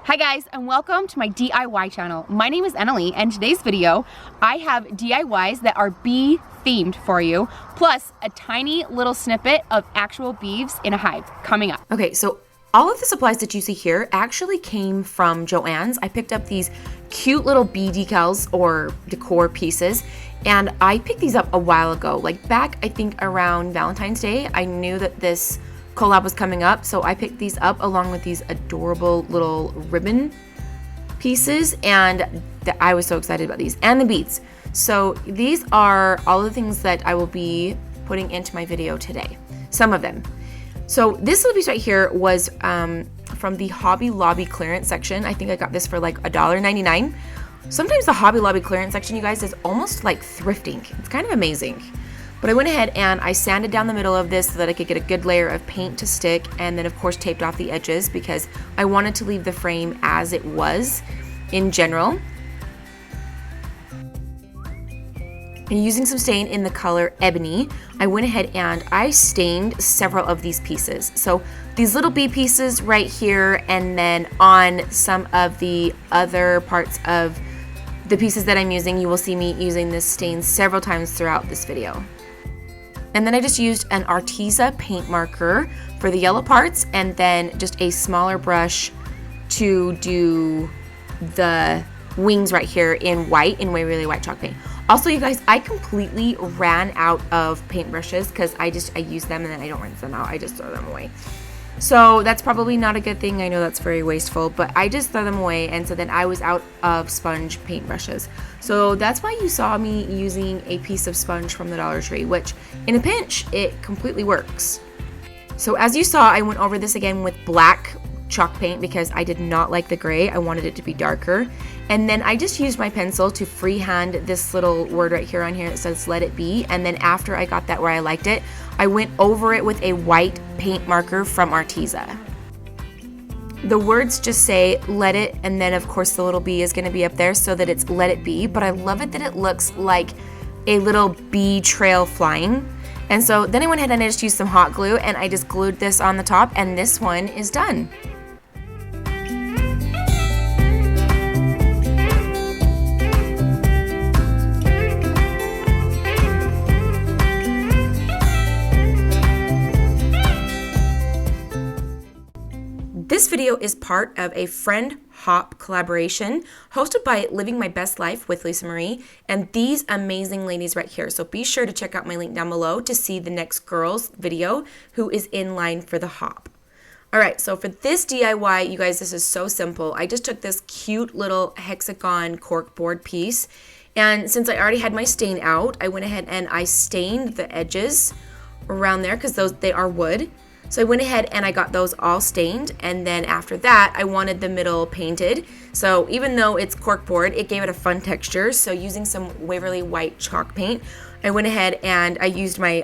Hi guys, and welcome to my DIY channel. My name is Annalie, and in today's video, I have DIYs that are bee themed for you, plus a tiny little snippet of actual bees in a hive coming up. Okay, so all of the supplies that you see here actually came from Joann's. I picked up these cute little bee decals or decor pieces, and I picked these up a while ago, like back I think around Valentine's Day. I knew that this collab was coming up, so I picked these up along with these adorable little ribbon pieces, and I was so excited about these, and the beads. So these are all the things that I will be putting into my video today, some of them. So this little piece right here was from the Hobby Lobby clearance section. I think I got this for like $1.99. Sometimes the Hobby Lobby clearance section, you guys, is almost like thrifting. It's kind of amazing. But I went ahead and I sanded down the middle of this so that I could get a good layer of paint to stick, and then of course taped off the edges because I wanted to leave the frame as it was in general. And using some stain in the color Ebony, I went ahead and I stained several of these pieces. So these little bee pieces right here, and then on some of the other parts of the pieces that I'm using, you will see me using this stain several times throughout this video. And then I just used an Arteza paint marker for the yellow parts, and then just a smaller brush to do the wings right here in white, in really white chalk paint. Also, you guys, I completely ran out of paint brushes because I use them and then I don't rinse them out. I just throw them away. So that's probably not a good thing. I know that's very wasteful, but I just throw them away, and so then I was out of sponge paint brushes. So that's why you saw me using a piece of sponge from the Dollar Tree, which in a pinch, it completely works. So as you saw, I went over this again with black chalk paint because I did not like the gray. I wanted it to be darker. And then I just used my pencil to freehand this little word right here on here that says let it be. And then after I got that where I liked it, I went over it with a white paint marker from Arteza. The words just say let it, and then of course the little bee is going to be up there so that it's let it be. But I love it that it looks like a little bee trail flying. And so then I went ahead and I just used some hot glue and I just glued this on the top, and this one is done. This video is part of a Friend Hop collaboration hosted by Living My Best Life with Lisa Marie and these amazing ladies right here. So be sure to check out my link down below to see the next girl's video who is in line for the hop. All right, so for this DIY, you guys, this is so simple. I just took this cute little Hexagon corkboard piece, and since I already had my stain out, I went ahead and I stained the edges around there because they are wood. So I went ahead and I got those all stained, and then after that I wanted the middle painted. So even though it's corkboard, it gave it a fun texture. So using some Waverly white chalk paint, I went ahead and I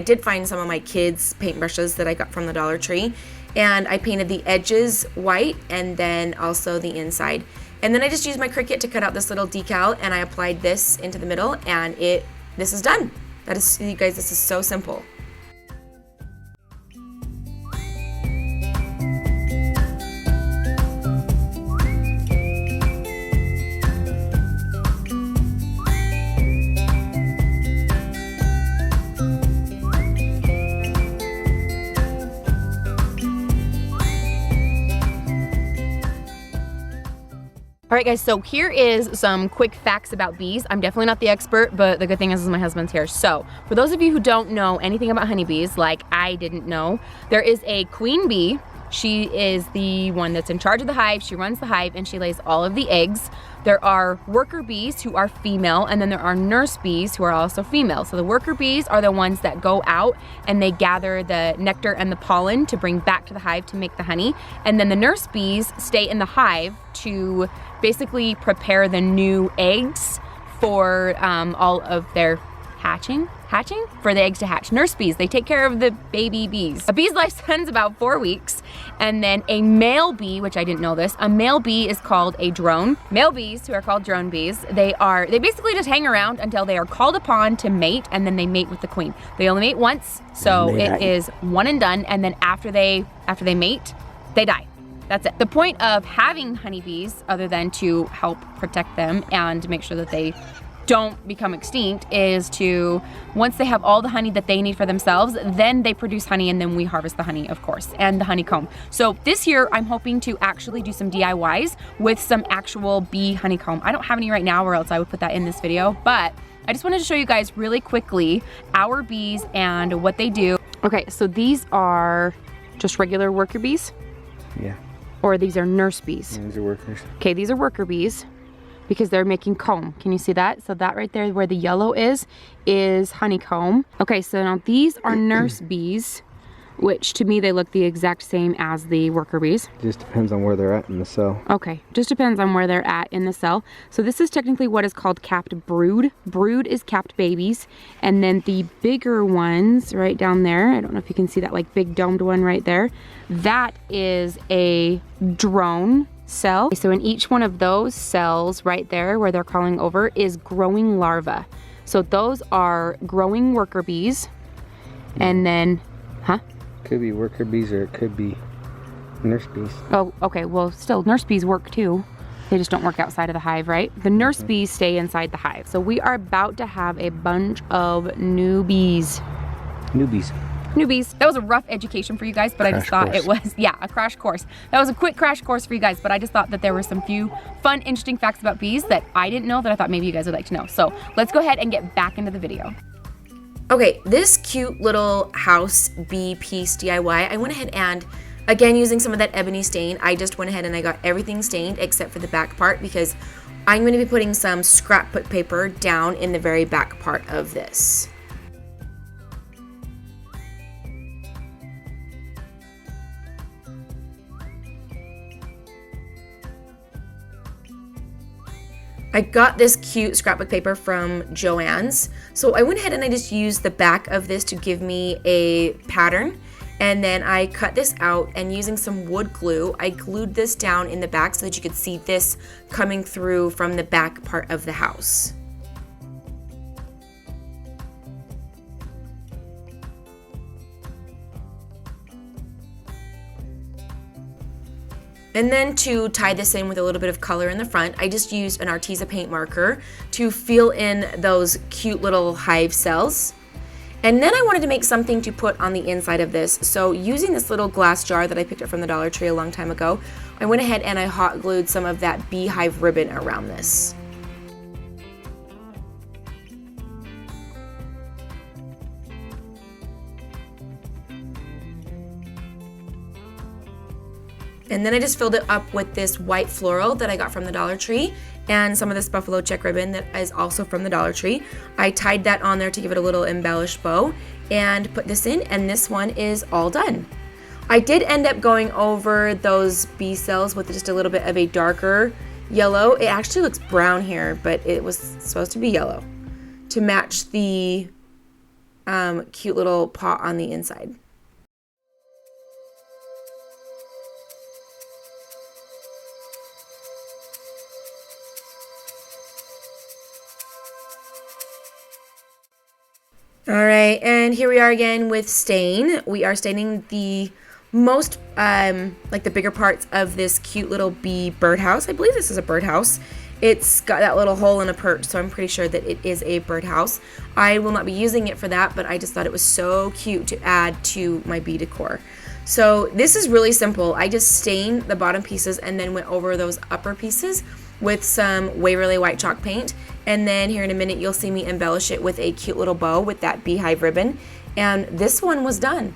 did find some of my kids' paintbrushes that I got from the Dollar Tree, and I painted the edges white and then also the inside. And then I just used my Cricut to cut out this little decal, and I applied this into the middle, and this is done. That is, you guys, this is so simple. All right guys, so here is some quick facts about bees. I'm definitely not the expert, but the good thing is my husband's here. So for those of you who don't know anything about honeybees, like I didn't know, there is a queen bee. She is the one that's in charge of the hive. She runs the hive and she lays all of the eggs. There are worker bees who are female, and then there are nurse bees who are also female. So the worker bees are the ones that go out and they gather the nectar and the pollen to bring back to the hive to make the honey. And then the nurse bees stay in the hive to basically prepare the new eggs for all of their hatching for the eggs to hatch. Nurse bees, they take care of the baby bees. A bee's lifespan is about 4 weeks, and then a male bee, which I didn't know this, a male bee is called a drone. Male bees, who are called drone bees, they basically just hang around until they are called upon to mate, and then they mate with the queen. They only mate once, so it is one and done, and then after they mate, they die. that's it. The point of having honeybees, other than to help protect them and make sure that they don't become extinct, is to, once they have all the honey that they need for themselves, then they produce honey and then we harvest the honey, of course, and the honeycomb. So this year I'm hoping to actually do some DIYs with some actual bee honeycomb. I don't have any right now, or else I would put that in this video, but I just wanted to show you guys really quickly our bees and what they do. Okay, so these are just regular worker bees? Yeah. Or these are nurse bees? These are workers. Okay, these are worker bees, because they're making comb. Can you see that? So that right there where the yellow is honeycomb. Okay, so now these are nurse bees, which to me they look the exact same as the worker bees. Just depends on where they're at in the cell. Okay, just depends on where they're at in the cell. So this is technically what is called capped brood. Brood is capped babies. And then the bigger ones right down there, I don't know if you can see that like big domed one right there, that is a drone cell. So in each one of those cells right there where they're crawling over is growing larvae. So those are growing worker bees. And then, Could be worker bees or it could be nurse bees. Oh, okay, well still nurse bees work too. They just don't work outside of the hive, right? The nurse bees stay inside the hive. So we are about to have a bunch of newbies. Newbies. Newbies. That was a rough education for you guys, but I just thought it was, yeah, a crash course. That was a quick crash course for you guys, but I just thought that there were some few fun, interesting facts about bees that I didn't know that I thought maybe you guys would like to know. So let's go ahead and get back into the video. Okay, this cute little house bee piece DIY, I went ahead and, again, using some of that ebony stain, I just went ahead and I got everything stained except for the back part, because I'm going to be putting some scrapbook paper down in the very back part of this. I got this cute scrapbook paper from Joann's. So I went ahead and I just used the back of this to give me a pattern. And then I cut this out, and using some wood glue, I glued this down in the back so that you could see this coming through from the back part of the house. And then to tie this in with a little bit of color in the front, I just used an Arteza paint marker to fill in those cute little hive cells. And then I wanted to make something to put on the inside of this. So using this little glass jar that I picked up from the Dollar Tree a long time ago, I went ahead and I hot glued some of that beehive ribbon around this. And then I just filled it up with this white floral that I got from the Dollar Tree and some of this buffalo check ribbon that is also from the Dollar Tree. I tied that on there to give it a little embellished bow and put this in, and this one is all done. I did end up going over those bee cells with just a little bit of a darker yellow. It actually looks brown here, but it was supposed to be yellow to match the cute little pot on the inside. All right, and here we are again with stain. We are staining the most, like the bigger parts of this cute little bee birdhouse. I believe this is a birdhouse. It's got that little hole in a perch, so I'm pretty sure that it is a birdhouse. I will not be using it for that, but I just thought it was so cute to add to my bee decor. So this is really simple. I just stained the bottom pieces and then went over those upper pieces with some Waverly white chalk paint, and then here in a minute you'll see me embellish it with a cute little bow with that beehive ribbon, and this one was done.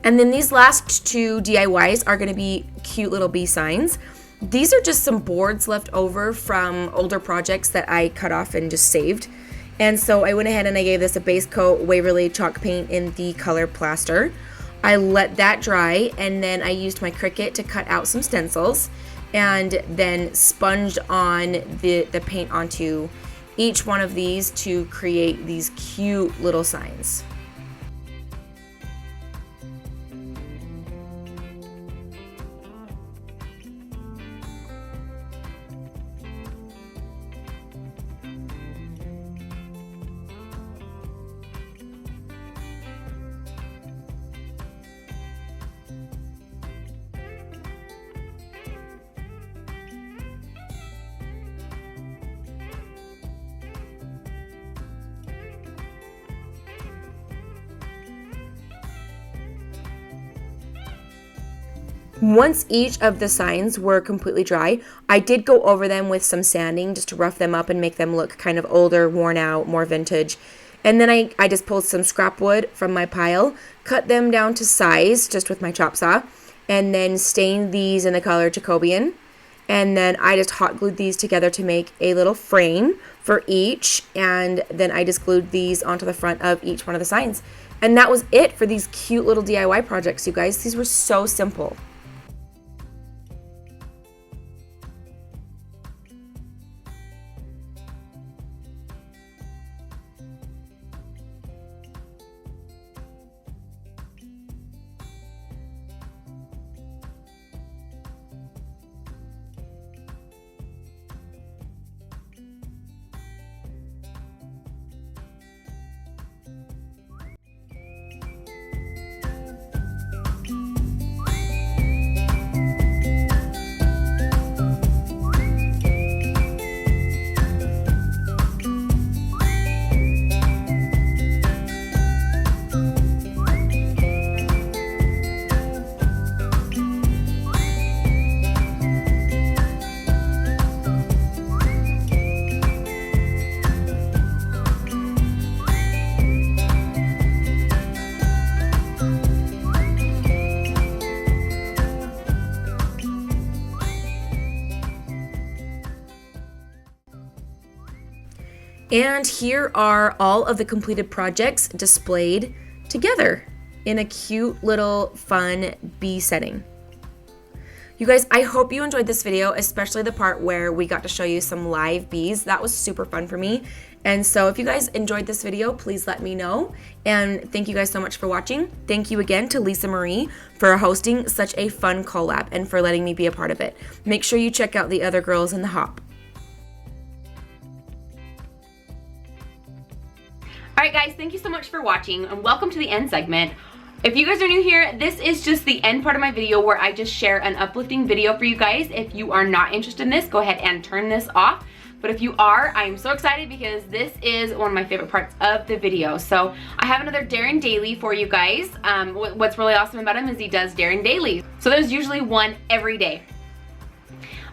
And then these last two DIYs are gonna be cute little bee signs. These are just some boards left over from older projects that I cut off and just saved. And so I went ahead and I gave this a base coat Waverly chalk paint in the color plaster. I let that dry, and then I used my Cricut to cut out some stencils and then sponged on the paint onto each one of these to create these cute little signs. Once each of the signs were completely dry, I did go over them with some sanding just to rough them up and make them look kind of older, worn out, more vintage. And then I just pulled some scrap wood from my pile, cut them down to size just with my chop saw, and then stained these in the color Jacobean. And then I just hot glued these together to make a little frame for each. And then I just glued these onto the front of each one of the signs. And that was it for these cute little DIY projects, you guys. These were so simple. And here are all of the completed projects displayed together in a cute little fun bee setting. You guys, I hope you enjoyed this video, especially the part where we got to show you some live bees. That was super fun for me. And so if you guys enjoyed this video, please let me know. And thank you guys so much for watching. Thank you again to Lisa Marie for hosting such a fun collab and for letting me be a part of it. Make sure you check out the other girls in the hop. All right, guys, thank you so much for watching, and welcome to the end segment. If you guys are new here, this is just the end part of my video where I just share an uplifting video for you guys. If you are not interested in this, go ahead and turn this off. But if you are, I'm so excited because this is one of my favorite parts of the video. So I have another Darren Daily for you guys. What's really awesome about him is he does Darren Dailies. So there's usually one every day.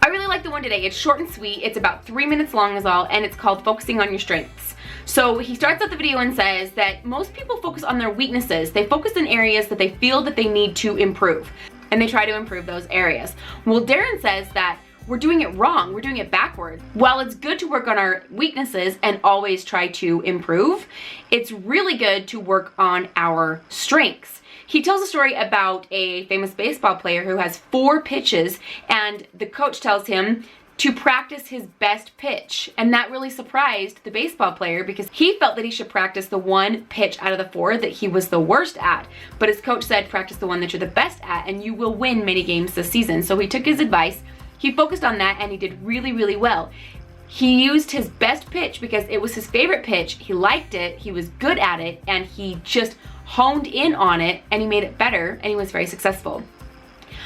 I really like the one today. It's short and sweet. It's about 3 minutes long is all, and it's called Focusing on Your Strengths. So he starts out the video and says that most people focus on their weaknesses. They focus in areas that they feel that they need to improve, and they try to improve those areas. Well, Darren says that we're doing it wrong. We're doing it backwards. While it's good to work on our weaknesses and always try to improve, it's really good to work on our strengths. He tells a story about a famous baseball player who has 4 pitches, and the coach tells him to practice his best pitch. And that really surprised the baseball player because he felt that he should practice the 1 pitch out of the 4 that he was the worst at. But his coach said, practice the one that you're the best at and you will win many games this season. So he took his advice, he focused on that, and he did really, really well. He used his best pitch because it was his favorite pitch. He liked it, he was good at it, and he just honed in on it and he made it better, and he was very successful.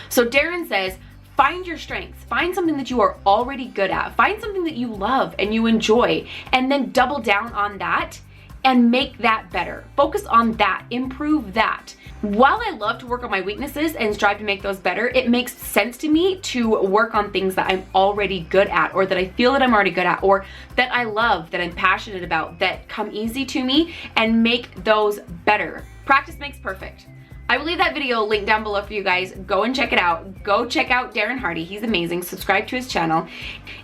So Darren says, find your strengths. Find something that you are already good at. Find something that you love and you enjoy, and then double down on that and make that better. Focus on that, improve that. While I love to work on my weaknesses and strive to make those better, it makes sense to me to work on things that I'm already good at, or that I feel that I'm already good at, or that I love, that I'm passionate about, that come easy to me, and make those better. Practice makes perfect. I will leave that video linked down below for you guys. Go and check it out. Go check out Darren Hardy. He's amazing. Subscribe to his channel.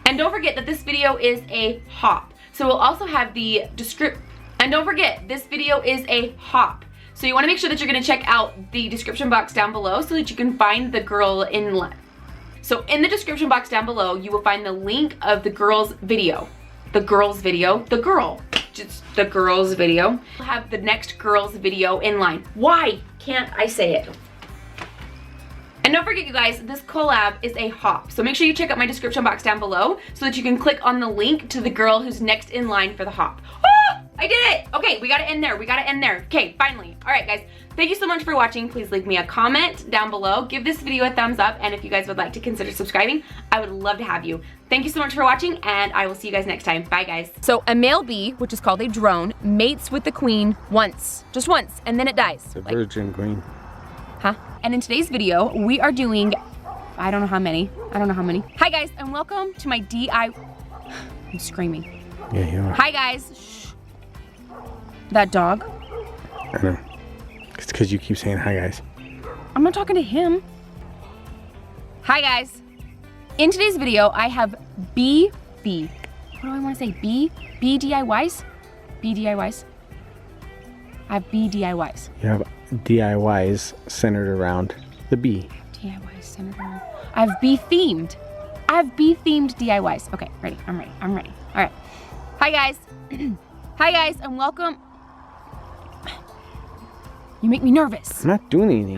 And don't forget that this video is a hop. So we'll also have the description. And don't forget, this video is a hop. So you want to make sure that you're going to check out the description box down below so that you can find the girl in. So in the description box down below, you will find the link of the girl's video. The girl's video. The girl. Just the girl's video. We'll have the next girl's video in line. Why can't I say it? And don't forget, you guys, this collab is a hop. So make sure you check out my description box down below so that you can click on the link to the girl who's next in line for the hop. Ah, I did it! Okay, we gotta end there. We gotta end there. Okay, finally. All right, guys. Thank you so much for watching. Please leave me a comment down below. Give this video a thumbs up. And if you guys would like to consider subscribing, I would love to have you. Thank you so much for watching, and I will see you guys next time. Bye, guys. So a male bee, which is called a drone, mates with the queen once. Just once, and then it dies. The virgin queen. Huh? And in today's video, we are doing, I don't know how many. Hi guys, and welcome to my I'm screaming. Yeah, you are. Hi guys. Shh. That dog. I know. It's because you keep saying hi, guys. I'm not talking to him. Hi guys. In today's video, I have What do I want to say? DIYs? DIYs? I have DIYs. You have DIYs centered around the bee. DIYs centered around. I have bee-themed. DIYs. Okay, ready. I'm ready. All right. Hi, guys. Hi, guys, and welcome. You make me nervous. I'm not doing anything.